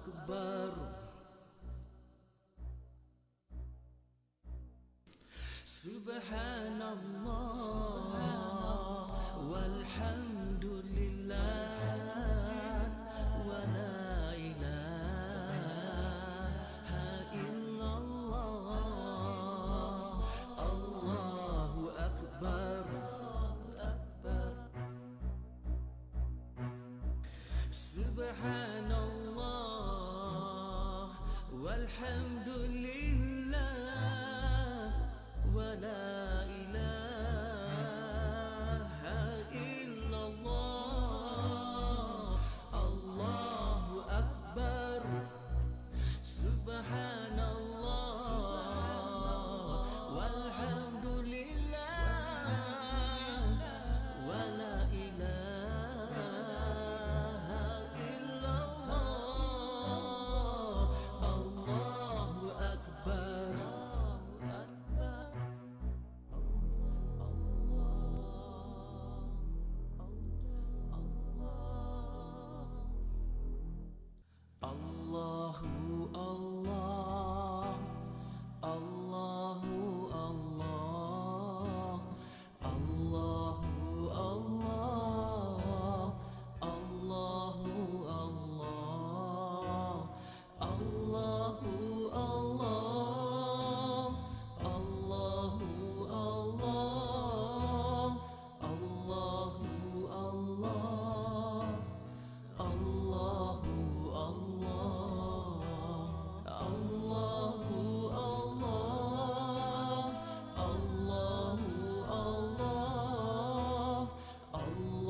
أكبر سبحان الله والحمد لله ولا إله إلا الله الله أكبر سبحان الله والحمد لله ولا إله إلا الله الله أكبر سبحان الله والحمد لله ولا إله إلا الله الله أكبر الله الله الله الله الله الله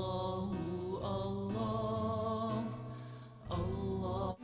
الله الله الله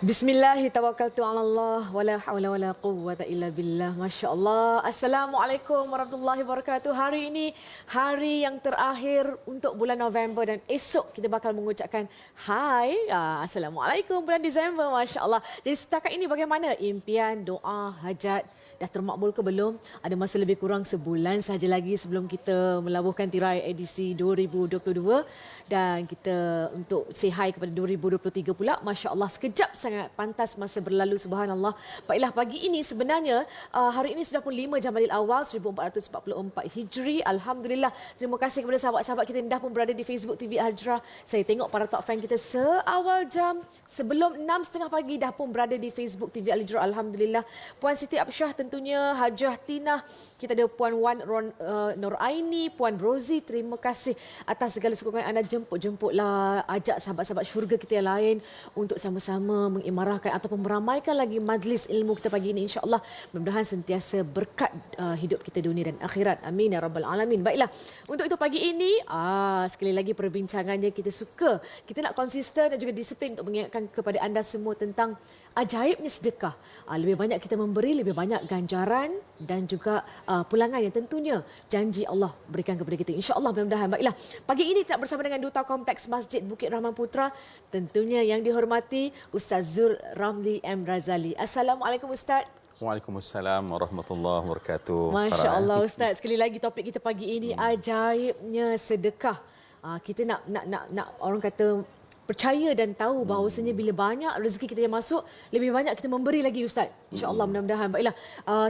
Bismillahi tawakkaltu ala Allah wala haula wala quwwata illa billah. Masya-Allah. Assalamualaikum warahmatullahi wabarakatuh. Hari ini hari yang terakhir untuk bulan November dan esok kita bakal mengucapkan hai. Assalamualaikum bulan Disember. Masya-Allah. Jadi setakat ini bagaimana impian, doa, hajat dah termakbul ke belum? Ada masa lebih kurang sebulan saja lagi sebelum kita melabuhkan tirai edisi 2022 dan kita untuk say hi kepada 2023 pula. Masya-Allah, sekejap sangat pantas masa berlalu, subhanallah. Baiklah, pagi ini sebenarnya hari ini sudah pun 5 Jamadil Awal 1444 Hijri. Alhamdulillah. Terima kasih kepada sahabat-sahabat kita yang dah pun berada di Facebook TV Al-Hijrah. Saya tengok para top fan kita seawal jam sebelum 6.30 pagi dah pun berada di Facebook TV Al-Hijrah. Alhamdulillah. Puan Siti Absyah tentunya, Hajah Tina, kita ada Puan Wan Nur Aini, Puan Rozi, terima kasih atas segala sokongan anda. Jemputlah, ajak sahabat-sahabat syurga kita yang lain untuk sama-sama mengimarahkan ataupun meramaikan lagi majlis ilmu kita pagi ini, insya-Allah. Mudah-mudahan sentiasa berkat hidup kita dunia dan akhirat. Amin ya rabbal alamin. Baiklah, untuk itu pagi ini sekali lagi perbincangannya kita suka, kita nak konsisten dan juga disiplin untuk mengingatkan kepada anda semua tentang ajaibnya sedekah. Lebih banyak kita memberi, lebih banyak ganjaran dan juga pulangan yang tentunya janji Allah berikan kepada kita, insya-Allah. Mudah-mudahan. Baiklah, pagi ini kita bersama dengan Duta Kompleks Masjid Bukit Rahman Putra, tentunya yang dihormati Ustaz Zul Ramli M. Razali. Assalamualaikum Ustaz. Waalaikumsalam warahmatullahi wabarakatuh. Masya-Allah Ustaz, sekali lagi topik kita pagi ini ajaibnya sedekah. Kita nak orang kata percaya dan tahu bahawasanya bila banyak rezeki kita yang masuk, lebih banyak kita memberi lagi Ustaz. InsyaAllah, mudah-mudahan. Baiklah,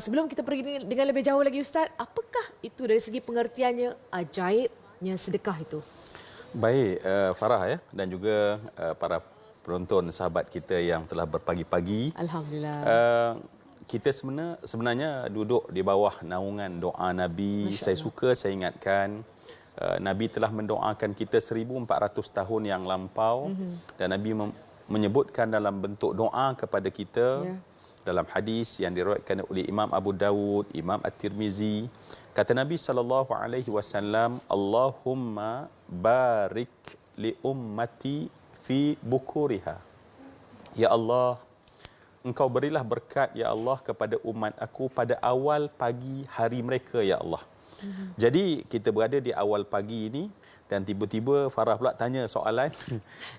sebelum kita pergi dengan lebih jauh lagi Ustaz, apakah itu dari segi pengertiannya ajaibnya sedekah itu? Baik, Farah ya, dan juga para penonton sahabat kita yang telah berpagi-pagi. Alhamdulillah. Kita sebenarnya duduk di bawah naungan doa Nabi. Saya suka saya ingatkan, Nabi telah mendoakan kita 1400 tahun yang lampau, dan Nabi menyebutkan dalam bentuk doa kepada kita dalam hadis yang diriwayatkan oleh Imam Abu Dawud, Imam At-Tirmizi. Kata Nabi SAW, Allahumma barik li ummati fi bukuriha. Ya Allah, Engkau berilah berkat ya Allah kepada umat aku pada awal pagi hari mereka ya Allah. Jadi kita berada di awal pagi ini dan tiba-tiba Farah pula tanya soalan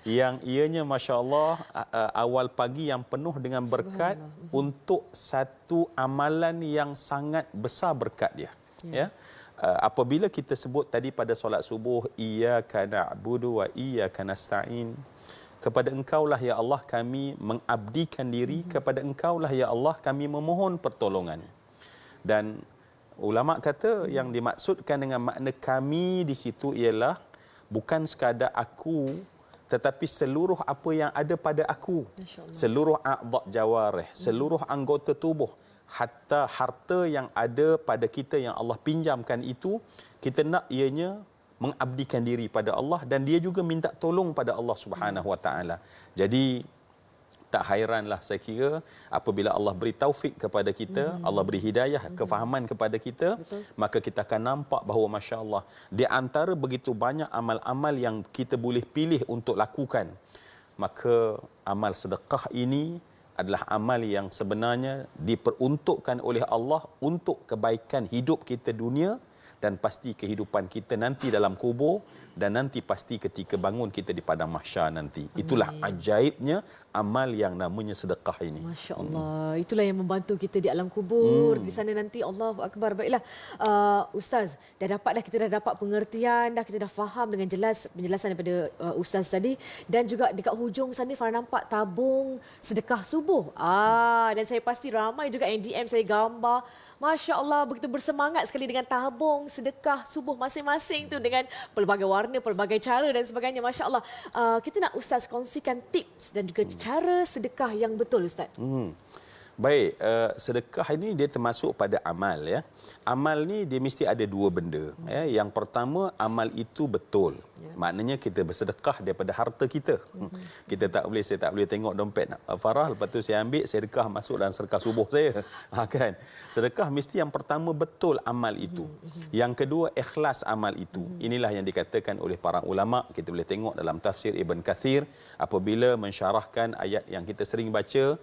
yang ianya masya-Allah awal pagi yang penuh dengan berkat untuk satu amalan yang sangat besar berkat dia. Ya. Apabila kita sebut tadi pada solat subuh iyyaka na'budu wa iyyaka nasta'in, kepada Engkaulah ya Allah kami mengabdikan diri, kepada Engkaulah ya Allah kami memohon pertolongan. Dan ulama kata yang dimaksudkan dengan makna kami di situ ialah bukan sekadar aku, tetapi seluruh apa yang ada pada aku, seluruh a'dha' jawarih, seluruh anggota tubuh, hatta harta yang ada pada kita yang Allah pinjamkan itu, kita nak ianya mengabdikan diri pada Allah dan dia juga minta tolong pada Allah Subhanahu Wa Taala. Jadi tak hairanlah saya kira apabila Allah beri taufik kepada kita, Allah beri hidayah, kefahaman kepada kita, maka kita akan nampak bahawa masya-Allah di antara begitu banyak amal-amal yang kita boleh pilih untuk lakukan, maka amal sedekah ini adalah amal yang sebenarnya diperuntukkan oleh Allah untuk kebaikan hidup kita dunia dan pasti kehidupan kita nanti dalam kubur dan nanti pasti ketika bangun kita di padang mahsyar nanti. Itulah ajaibnya amal yang namanya sedekah ini. Masya Allah. Itulah yang membantu kita di alam kubur. Di sana nanti Allahu Akbar. Baiklah, Ustaz, kita dah dapat pengertian, kita dah faham dengan jelas penjelasan daripada Ustaz tadi. Dan juga dekat hujung sana Farah nampak tabung sedekah subuh. Dan saya pasti ramai juga yang DM saya gambar. Masya Allah, begitu bersemangat sekali dengan tabung sedekah subuh masing-masing tu dengan pelbagai warna, pelbagai cara dan sebagainya. Masya Allah. Kita nak Ustaz kongsikan tips dan juga cara sedekah yang betul, Ustaz. Baik, sedekah ini dia termasuk pada amal ya. Amal ni dia mesti ada dua benda. Ya. Yang pertama, amal itu betul. Maknanya kita bersedekah daripada harta kita. Saya tak boleh tengok dompet Farah, lepas tu saya ambil sedekah masuk dalam sedekah subuh saya. Kan? Sedekah mesti yang pertama betul amal itu. Yang kedua, ikhlas amal itu. Inilah yang dikatakan oleh para ulama. Kita boleh tengok dalam tafsir Ibn Kathir apabila mensyarahkan ayat yang kita sering baca,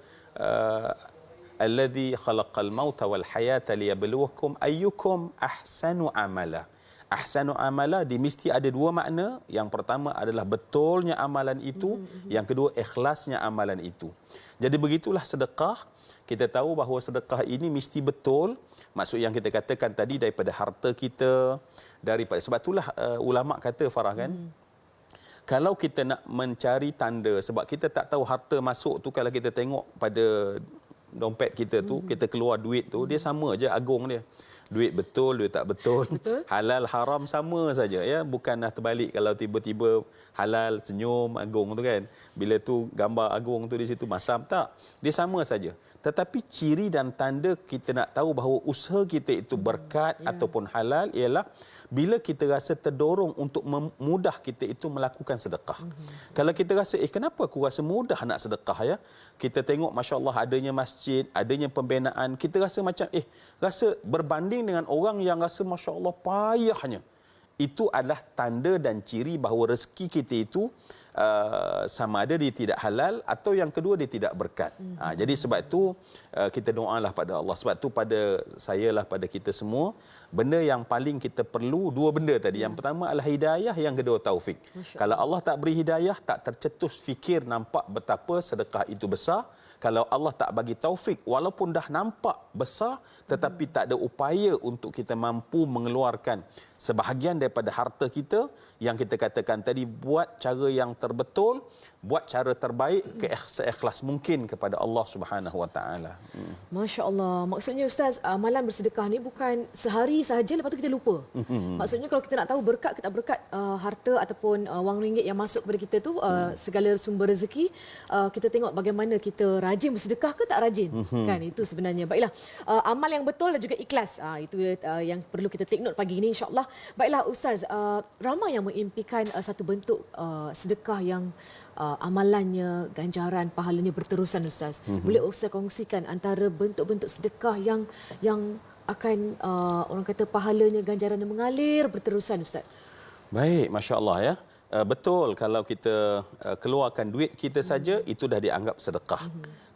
alladzi khalaqal mauta wal hayata liyabluwakum ayyukum ahsanu amala. Ahsanu amala mesti ada dua makna. Yang pertama adalah betulnya amalan itu, yang kedua ikhlasnya amalan itu. Jadi begitulah sedekah. Kita tahu bahawa sedekah ini mesti betul. Maksud yang kita katakan tadi daripada harta kita, daripada sebab itulah ulama kata Farah kan, kalau kita nak mencari tanda, sebab kita tak tahu harta masuk tu, kalau kita tengok pada dompet kita tu, kita keluar duit tu, dia sama je agung dia. Duit betul, duit tak betul. Halal, haram sama saja ya. Bukanlah terbalik kalau tiba-tiba halal senyum agung tu kan. Bila tu gambar agung tu di situ masam, tak. Dia sama saja. Tetapi ciri dan tanda kita nak tahu bahawa usaha kita itu berkat ataupun halal ialah bila kita rasa terdorong untuk memudah kita itu melakukan sedekah. Kalau kita rasa, kenapa aku rasa mudah nak sedekah ya? Kita tengok masya-Allah adanya masjid, adanya pembinaan, kita rasa macam rasa berbanding dengan orang yang rasa masya-Allah payahnya. Itu adalah tanda dan ciri bahawa rezeki kita itu sama ada dia tidak halal atau yang kedua dia tidak berkat. Jadi sebab itu kita doalah pada Allah. Sebab itu pada saya lah, pada kita semua, benda yang paling kita perlu dua benda tadi. Yang pertama adalah hidayah, yang kedua taufik. Kalau Allah tak beri hidayah, tak tercetus fikir nampak betapa sedekah itu besar. Kalau Allah tak bagi taufik, walaupun dah nampak besar, tetapi tak ada upaya untuk kita mampu mengeluarkan sebahagian daripada harta kita, yang kita katakan tadi, buat cara yang terbetul, buat cara terbaik, seikhlas mungkin kepada Allah Subhanahu Wa Taala. Masya Allah. Maksudnya Ustaz, amalan bersedekah ni bukan sehari sahaja lepas tu kita lupa. Maksudnya kalau kita nak tahu berkat ke tak berkat harta ataupun wang ringgit yang masuk kepada kita tu, segala sumber rezeki, kita tengok bagaimana kita rajin bersedekah ke tak rajin. Kan, itu sebenarnya. Baiklah, amal yang betul dan juga ikhlas. Itu yang perlu kita take note pagi ini, insya-Allah. Baiklah Ustaz, ramai yang mengimpikan satu bentuk sedekah yang amalannya, ganjaran, pahalanya berterusan, Ustaz. Boleh Ustaz kongsikan antara bentuk-bentuk sedekah yang akan orang kata pahalanya, ganjarannya mengalir berterusan, Ustaz? Baik, masya-Allah ya. Betul, kalau kita keluarkan duit kita saja, itu dah dianggap sedekah.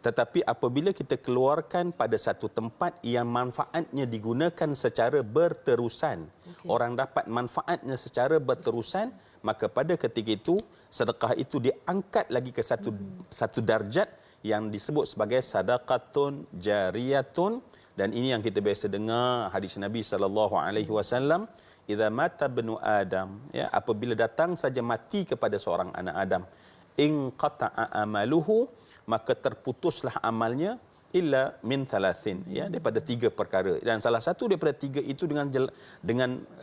Tetapi apabila kita keluarkan pada satu tempat yang manfaatnya digunakan secara berterusan, orang dapat manfaatnya secara berterusan, maka pada ketika itu sedekah itu diangkat lagi ke satu darjat yang disebut sebagai sadaqatun jariyatun. Dan ini yang kita biasa dengar hadis Nabi SAW, idza mata ibnu Adam, ya, apabila datang saja mati kepada seorang anak Adam, in qata'a amaluhu, maka terputuslah amalnya illa min thalathin, ya, daripada 3 perkara. Dan salah satu daripada 3 itu dengan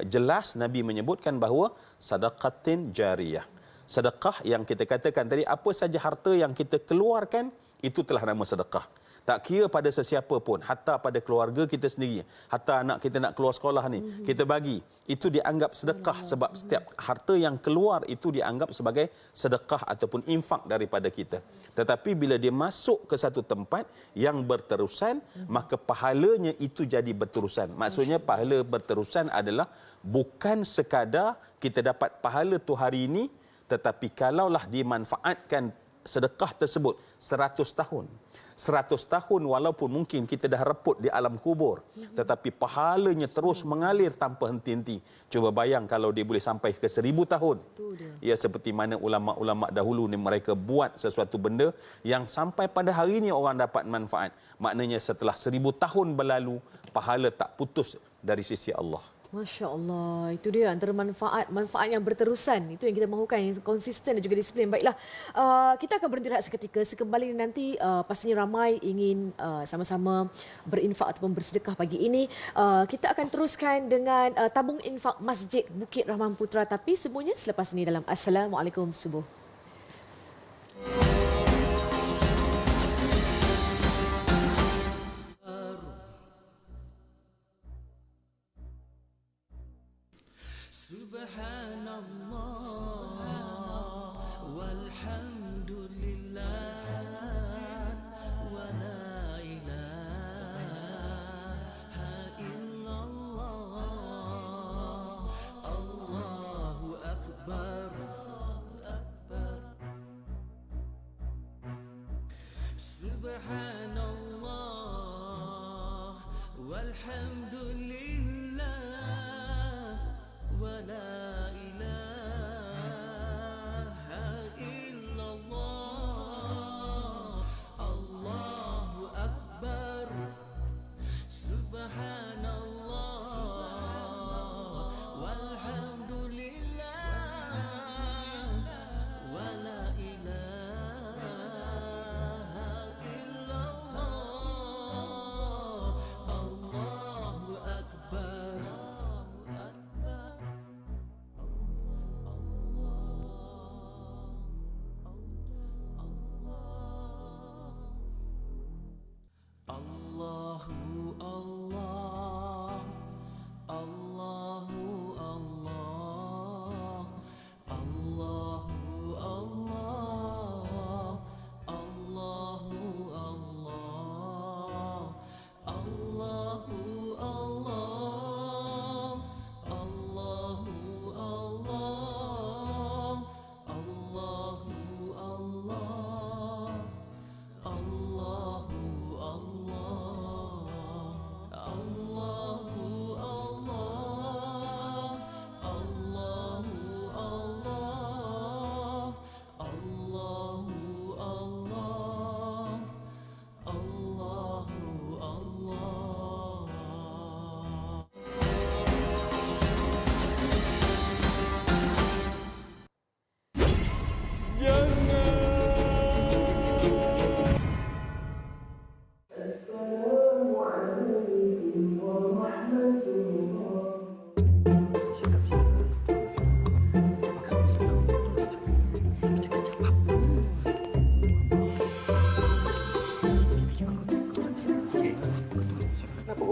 jelas Nabi menyebutkan bahawa sadaqatin jariyah. Sedekah yang kita katakan tadi, apa saja harta yang kita keluarkan itu telah nama sedekah. Tak kira pada sesiapa pun, hatta pada keluarga kita sendiri, hatta anak kita nak keluar sekolah ni, kita bagi, itu dianggap sedekah sebab setiap harta yang keluar itu dianggap sebagai sedekah ataupun infak daripada kita. Tetapi bila dia masuk ke satu tempat yang berterusan, maka pahalanya itu jadi berterusan. Maksudnya pahala berterusan adalah bukan sekadar kita dapat pahala tu hari ini, tetapi kalaulah dimanfaatkan sedekah tersebut 100 tahun. 100 tahun walaupun mungkin kita dah reput di alam kubur, tetapi pahalanya terus mengalir tanpa henti-henti. Cuba bayang kalau dia boleh sampai ke 1000 tahun. Ya, seperti mana ulama-ulama dahulu ni, mereka buat sesuatu benda yang sampai pada hari ini orang dapat manfaat. Maknanya setelah 1000 tahun berlalu, pahala tak putus dari sisi Allah. Masya Allah, itu dia antara manfaat yang berterusan. Itu yang kita mahukan, yang konsisten dan juga disiplin. Baiklah, kita akan berhenti rehat seketika. Sekembali nanti pastinya ramai ingin sama-sama berinfak ataupun bersedekah pagi ini. Kita akan teruskan dengan tabung infak Masjid Bukit Rahman Putra. Tapi semuanya selepas ini dalam Assalamualaikum Subuh. Subhanallah, walhamdulillah, wa la ilaha illallah, Allahu akbar. Subhanallah, walhamdulillah, ولا إله إلا الله، الله أكبر. سبحان الله والحمد لله ولا إله إلا الله، الله أكبر.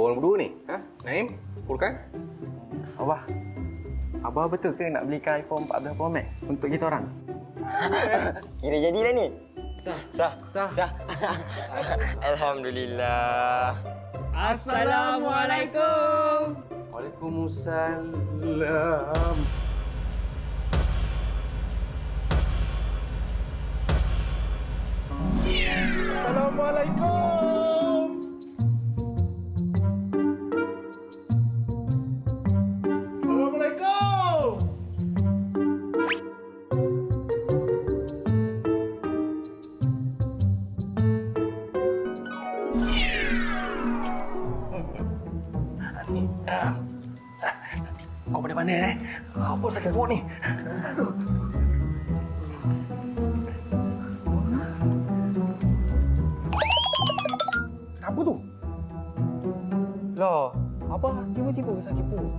Korang berdua ni? Ha? Naim? Furkan? Abah betul ke nak belikan iPhone 14 Pro Max untuk kita orang? Kira jadilah ni. Sah. Alhamdulillah. Assalamualaikum. Waalaikumsalam. Assalamualaikum. Assalamualaikum. Kau pada mana Apa sakit perut ni? Apa tu? Lah, apa tiba-tiba sakit perut?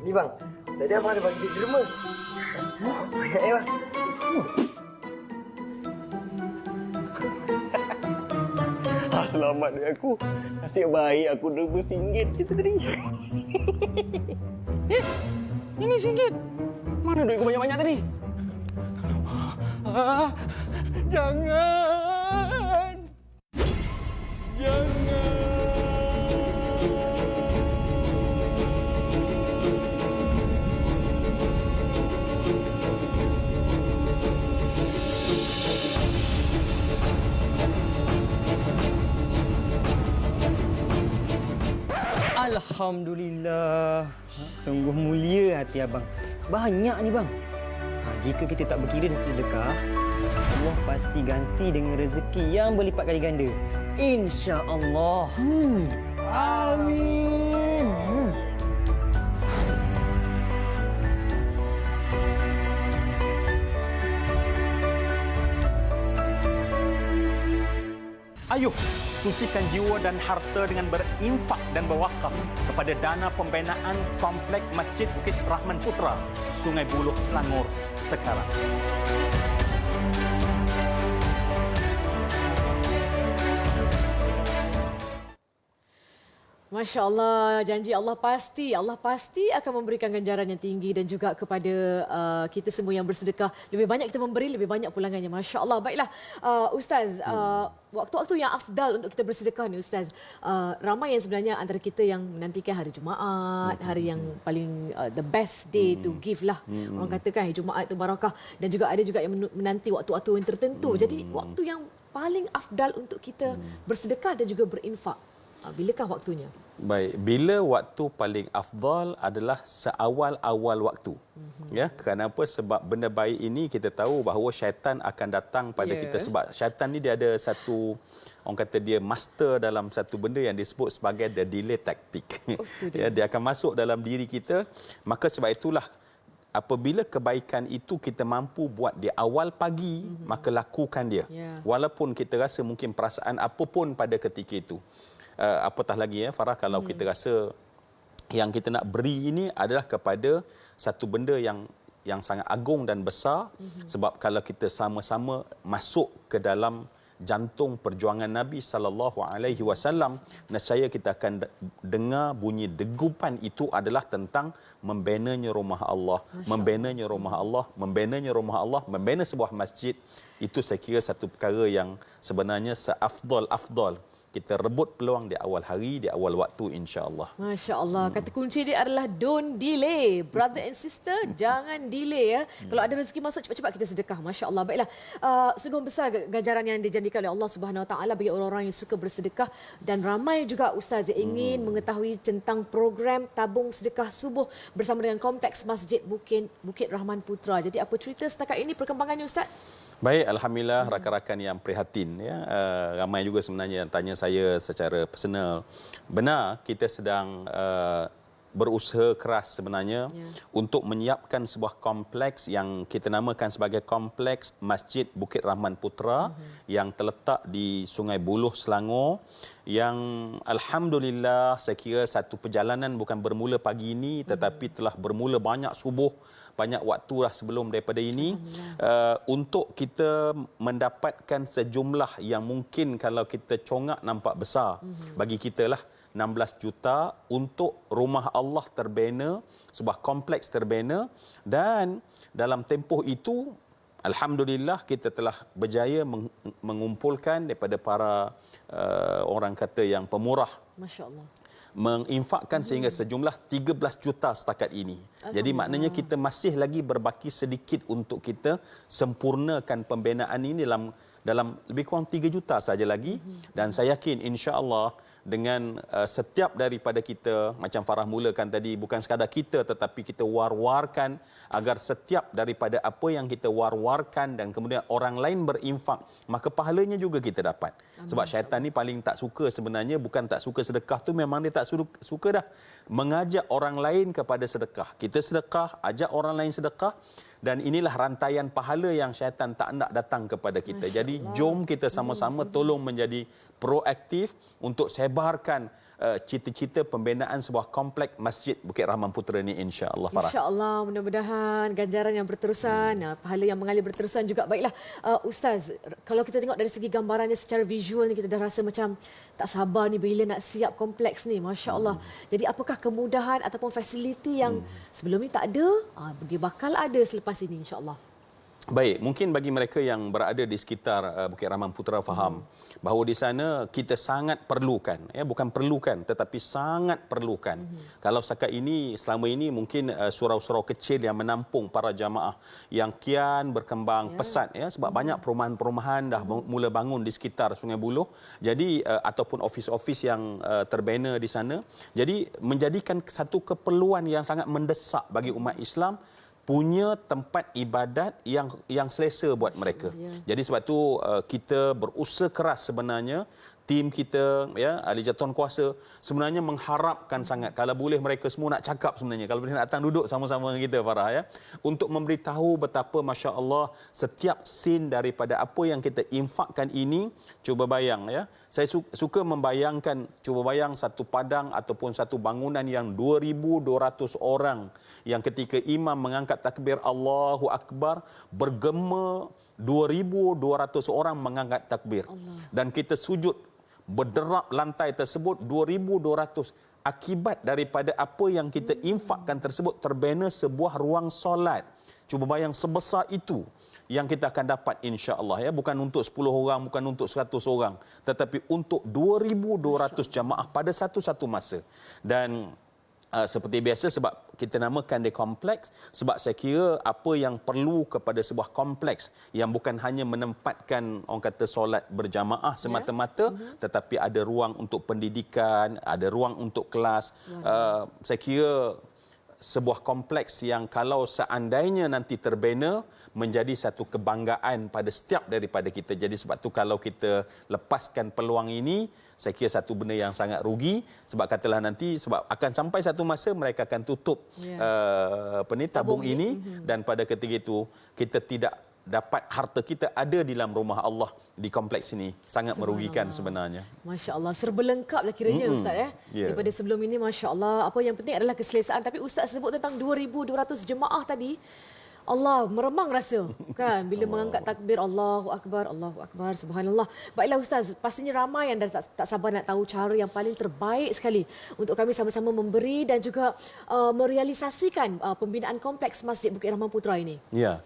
Ni bang, tadi abang ada bagi duit derma. Bang. Selamat dengan aku. Nasib baik aku derma RM1 kita tadi. Ini RM1. Mana duit aku banyak-banyak tadi? Jangan. Jangan. Alhamdulillah. Sungguh mulia hati abang. Banyak ni bang. Jika kita tak berkira dan sedekah, Allah pasti ganti dengan rezeki yang berlipat kali ganda. InsyaAllah. Amin. Ayuh, sucikan jiwa dan harta dengan berinfak dan berwakaf kepada dana pembinaan Komplek Masjid Bukit Rahman Putra, Sungai Buloh, Selangor sekarang. Masya Allah, janji Allah pasti akan memberikan ganjaran yang tinggi dan juga kepada kita semua yang bersedekah. Lebih banyak kita memberi, lebih banyak pulangannya. Masya Allah. Baiklah, Ustaz, waktu-waktu yang afdal untuk kita bersedekah ni Ustaz, ramai yang sebenarnya antara kita yang menantikan hari Jumaat, hari yang paling the best day to give lah. Orang katakan hari Jumaat itu barakah, dan juga ada juga yang menanti waktu-waktu yang tertentu. Jadi waktu yang paling afdal untuk kita bersedekah dan juga berinfak, bilakah waktunya? Baik, bila waktu paling afdal adalah seawal-awal waktu. Ya, kenapa? Sebab benda baik ini kita tahu bahawa syaitan akan datang pada kita, sebab syaitan ni dia ada satu, orang kata dia master dalam satu benda yang disebut sebagai the delay tactic. Ya, dia akan masuk dalam diri kita. Maka sebab itulah apabila kebaikan itu kita mampu buat di awal pagi, maka lakukan dia. Walaupun kita rasa mungkin perasaan apapun pada ketika itu. Apatah lagi Farah, kalau kita rasa yang kita nak beri ini adalah kepada satu benda yang sangat agung dan besar, sebab kalau kita sama-sama masuk ke dalam jantung perjuangan Nabi SAW, nescaya kita akan dengar bunyi degupan itu adalah tentang membinanya rumah Allah, membinanya rumah Allah, membinanya rumah Allah, membina sebuah masjid. Itu saya kira satu perkara yang sebenarnya seafdal-afdal kita rebut peluang di awal hari, di awal waktu, insya-Allah. Masya-Allah. Kata kunci dia adalah don't delay. Brother and sister, jangan delay ya. Kalau ada rezeki masuk, cepat-cepat kita sedekah. Masya-Allah. Baiklah. Sungguh besar ganjaran yang dijanjikan oleh Allah Subhanahu Wa Taala bagi orang-orang yang suka bersedekah, dan ramai juga ustaz yang ingin mengetahui tentang program tabung sedekah subuh bersama dengan Kompleks Masjid Bukit Rahman Putra. Jadi apa cerita setakat ini perkembangannya ustaz? Baik, alhamdulillah rakan-rakan yang prihatin ya. Ramai juga sebenarnya yang tanya saya secara personal. Benar kita sedang berusaha keras sebenarnya untuk menyiapkan sebuah kompleks yang kita namakan sebagai Kompleks Masjid Bukit Rahman Putra yang terletak di Sungai Buloh, Selangor, yang alhamdulillah saya kira satu perjalanan bukan bermula pagi ini, tetapi telah bermula banyak subuh, banyak waktu lah sebelum daripada ini, untuk kita mendapatkan sejumlah yang mungkin kalau kita congak nampak besar bagi kita lah, 16 juta untuk rumah Allah terbina, sebuah kompleks terbina, dan dalam tempoh itu alhamdulillah kita telah berjaya mengumpulkan daripada para orang kata yang pemurah, Masya Allah. menginfakkan sehingga sejumlah 13 juta setakat ini. Jadi maknanya kita masih lagi berbaki sedikit untuk kita sempurnakan pembinaan ini dalam lebih kurang 3 juta saja lagi, dan saya yakin insya-Allah dengan setiap daripada kita, macam Farah mulakan tadi, bukan sekadar kita tetapi kita war-warkan agar setiap daripada apa yang kita war-warkan dan kemudian orang lain berinfak, maka pahalanya juga kita dapat. Sebab syaitan ni paling tak suka sebenarnya, bukan tak suka sedekah tu, memang dia tak suka dah mengajak orang lain kepada sedekah. Kita sedekah, ajak orang lain sedekah, dan inilah rantaian pahala yang syaitan tak nak datang kepada kita. Jadi jom kita sama-sama tolong menjadi proaktif untuk sebarkan cita-cita pembinaan sebuah kompleks Masjid Bukit Rahman Putra ni, insya-Allah Farah. Insya-Allah, mudah-mudahan ganjaran yang berterusan, pahala yang mengalir berterusan juga. Baiklah, Ustaz, kalau kita tengok dari segi gambarannya secara visual ni, kita dah rasa macam tak sabar ni bila nak siap kompleks ni, masya-Allah. Jadi apakah kemudahan ataupun fasiliti yang sebelum ni tak ada, dia bakal ada selepas ini, insya-Allah? Baik, mungkin bagi mereka yang berada di sekitar Bukit Rahman Putra faham bahawa di sana kita sangat perlukan, bukan perlukan tetapi sangat perlukan. Kalau setakat ini, selama ini mungkin surau-surau kecil yang menampung para jamaah yang kian berkembang pesat, sebab banyak perumahan-perumahan dah mula bangun di sekitar Sungai Buloh. Jadi ataupun ofis-ofis yang terbina di sana. Jadi menjadikan satu keperluan yang sangat mendesak bagi umat Islam punya tempat ibadat yang selesa buat mereka. Jadi sebab tu kita berusaha keras sebenarnya, tim kita, ahli jatuhan kuasa sebenarnya mengharapkan sangat kalau boleh mereka semua nak cakap sebenarnya, kalau boleh nak datang duduk sama-sama dengan kita Farah, untuk memberitahu betapa masya-Allah setiap sen daripada apa yang kita infakkan ini. Cuba bayang, saya suka membayangkan, cuba bayang satu padang ataupun satu bangunan yang 2,200 orang yang ketika imam mengangkat takbir Allahu Akbar, bergema 2,200 orang mengangkat takbir. Dan kita sujud berderap lantai tersebut 2,200. Akibat daripada apa yang kita infakkan tersebut terbina sebuah ruang solat. Cuba bayang sebesar itu yang kita akan dapat, insya-Allah, bukan untuk 10 orang, bukan untuk 100 orang, tetapi untuk 2,200 jamaah pada satu-satu masa. Dan seperti biasa, sebab kita namakan dia kompleks, sebab saya kira apa yang perlu kepada sebuah kompleks yang bukan hanya menempatkan orang kata solat berjamaah semata-mata, tetapi ada ruang untuk pendidikan, ada ruang untuk kelas. Saya kira sebuah kompleks yang kalau seandainya nanti terbina menjadi satu kebanggaan pada setiap daripada kita. Jadi sebab tu kalau kita lepaskan peluang ini, saya kira satu benda yang sangat rugi, sebab katalah nanti sebab akan sampai satu masa mereka akan tutup tabung ini, dan pada ketika itu kita tidak dapat harta kita ada di dalam rumah Allah di kompleks ini. Sangat merugikan sebenarnya. Masya Allah, serba lengkap lah kiranya Ustaz daripada sebelum ini, Masya Allah. Apa yang penting adalah keselesaan. Tapi Ustaz sebut tentang 2,200 jemaah tadi, Allah meremang rasa kan bila mengangkat takbir Allahu Akbar, Allahu Akbar, subhanallah. Baiklah Ustaz, pastinya ramai yang dah tak sabar nak tahu cara yang paling terbaik sekali untuk kami sama-sama memberi dan juga merealisasikan pembinaan kompleks Masjid Bukit Rahman Putra ini. Ya.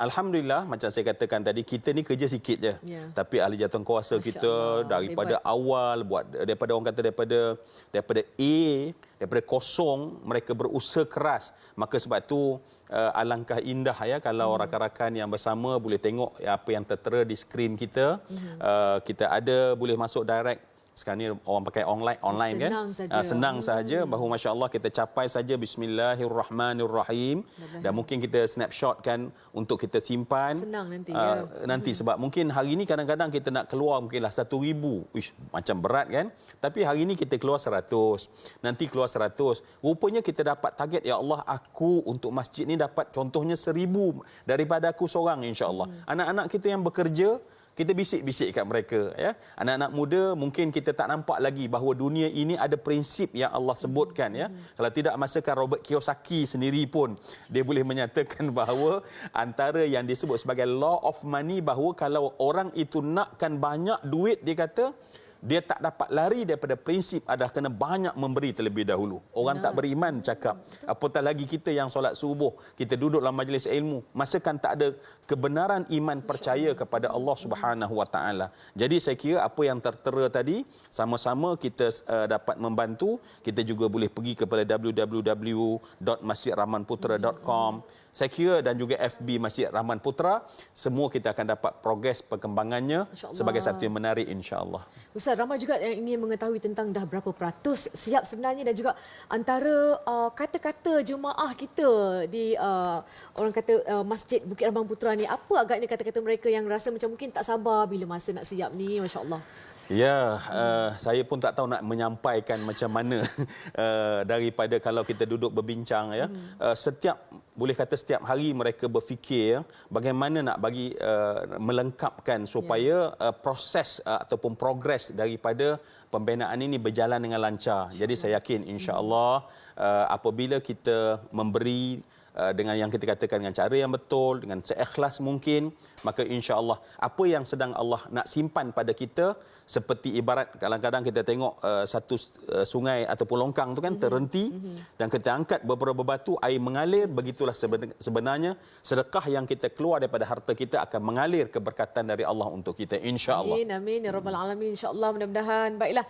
Alhamdulillah, macam saya katakan tadi, kita ni kerja sikit je. Tapi ahli jatuhan kuasa kita daripada awal buat, daripada orang kata daripada daripada kosong, mereka berusaha keras. Maka sebab tu alangkah indah kalau rakan-rakan yang bersama boleh tengok apa yang tertera di skrin kita. Kita ada boleh masuk direct. Sekarang ni orang pakai online kan? Senang saja. Bahawa masya-Allah kita capai saja bismillahirrahmanirrahim, dan mungkin kita snapshot kan untuk kita simpan. Senang nanti nanti sebab mungkin hari ini kadang-kadang kita nak keluar mungkinlah 1,000. Macam berat kan? Tapi hari ini kita keluar 100. Nanti keluar 100. Rupanya kita dapat target, ya Allah, aku untuk masjid ni dapat contohnya 1,000 daripada aku seorang, insya-Allah. Anak-anak kita yang bekerja, kita bisik-bisik kat mereka. Anak-anak muda mungkin kita tak nampak lagi bahawa dunia ini ada prinsip yang Allah sebutkan. Kalau tidak, masakan Robert Kiyosaki sendiri pun dia boleh menyatakan bahawa antara yang disebut sebagai law of money, bahawa kalau orang itu nakkan banyak duit, dia kata dia tak dapat lari daripada prinsip adalah kena banyak memberi terlebih dahulu. Orang tak beriman cakap, apatah lagi kita yang solat subuh, kita duduk dalam majlis ilmu, masa kan tak ada kebenaran iman percaya kepada Allah Subhanahu Wa Taala. Jadi saya kira apa yang tertera tadi, sama-sama kita dapat membantu. Kita juga boleh pergi kepada www.masjidrahmanputra.com. Saya kira dan juga FB Masjid Rahman Putra, semua kita akan dapat progres perkembangannya sebagai satu yang menarik, insya-Allah. Ustaz, ramai juga yang ingin mengetahui tentang dah berapa peratus siap sebenarnya, dan juga antara kata-kata jemaah kita di orang kata Masjid Bukit Rahman Putra ni, apa agaknya kata-kata mereka yang rasa macam mungkin tak sabar bila masa nak siap ni, masya-Allah. Ya, saya pun tak tahu nak menyampaikan macam mana daripada kalau kita duduk berbincang ya. Boleh kata setiap hari mereka berfikir bagaimana nak bagi melengkapkan supaya proses ataupun progres daripada pembinaan ini berjalan dengan lancar. Jadi saya yakin insya-Allah apabila kita memberi dengan yang kita katakan dengan cara yang betul, dengan seikhlas mungkin, maka insya-Allah apa yang sedang Allah nak simpan pada kita, seperti ibarat kadang-kadang kita tengok satu sungai ataupun longkang tu kan terhenti dan kita angkat beberapa batu, air mengalir. Begitulah sebenarnya sedekah yang kita keluar daripada harta kita akan mengalir keberkatan dari Allah untuk kita, insya-Allah. Amin, amin ya rabbal alamin, insya-Allah. Mudah-mudahan baiklah,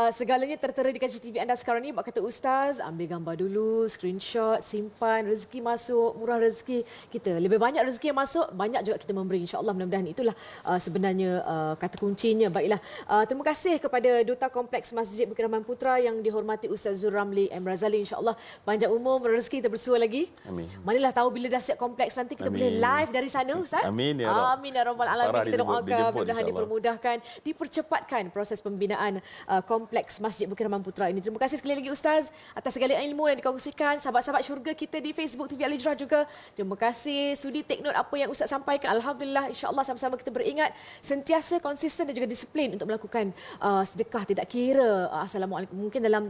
segalanya tertera di kaca TV anda sekarang ni. Buat kata ustaz, ambil gambar dulu, screenshot, simpan, rezeki masuk, murah rezeki kita. Lebih banyak rezeki yang masuk, banyak juga kita memberi, insya-Allah. Mudah-mudahan itulah sebenarnya kata kuncinya. Baiklah, terima kasih kepada Duta Kompleks Masjid Bukit Rahman Putra yang dihormati Ustaz Zul Ramli M. Razali. InsyaAllah panjang umur, rezeki kita bersua lagi. Amin. Marilah tahu bila dah siap kompleks nanti kita boleh live dari sana, Ustaz. Amin ya Rabb. Amin ya rabbal alamin. Kita doakan mudah-mudahan insya-Allah. dipermudahkan, dipercepatkan proses pembinaan Kompleks Masjid Bukit Rahman Putra ini. Terima kasih sekali lagi Ustaz atas segala ilmu yang dikongsikan. Sahabat-sahabat syurga kita di Facebook TV Al-Hijrah juga, terima kasih sudi take note apa yang Ustaz sampaikan. Alhamdulillah, insya-Allah sama-sama kita beringat sentiasa konsisten dan juga disiplin untuk melakukan sedekah, tidak kira assalamualaikum, mungkin dalam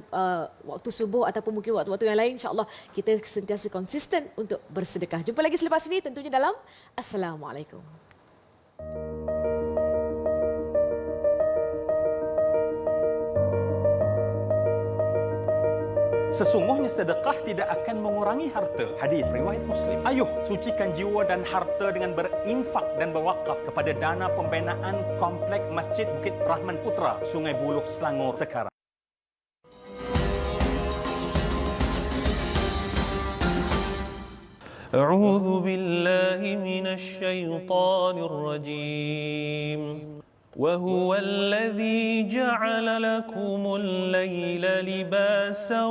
waktu subuh ataupun mungkin waktu-waktu yang lain, insya-Allah kita sentiasa konsisten untuk bersedekah. Jumpa lagi selepas ini tentunya dalam Assalamualaikum. Sesungguhnya sedekah tidak akan mengurangi harta. Hadis riwayat Muslim. Ayuh, sucikan jiwa dan harta dengan berinfak dan berwakaf kepada dana pembinaan Komplek Masjid Bukit Rahman Putra, Sungai Buloh, Selangor sekarang. أعوذ بالله من الشيطان الرجيم وهو الذي جعل لكم الليل لباسا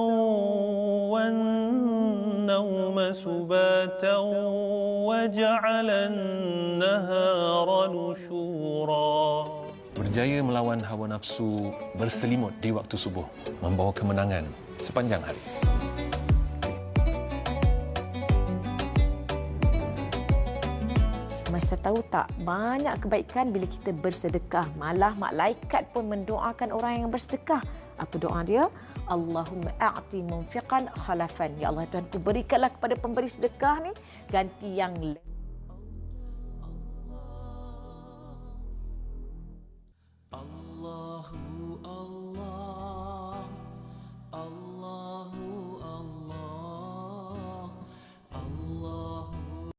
والنوم سباتا وجعل النهار نشورا. Berjaya melawan hawa nafsu berselimut di waktu subuh, membawa kemenangan sepanjang hari. Masa tahu tak, banyak kebaikan bila kita bersedekah. Malah malaikat pun mendoakan orang yang bersedekah. Apa doa dia? Allahumma a'ti munfiqan khalafan. Ya Allah, Tuhanku, berikanlah kepada pemberi sedekah ni ganti yang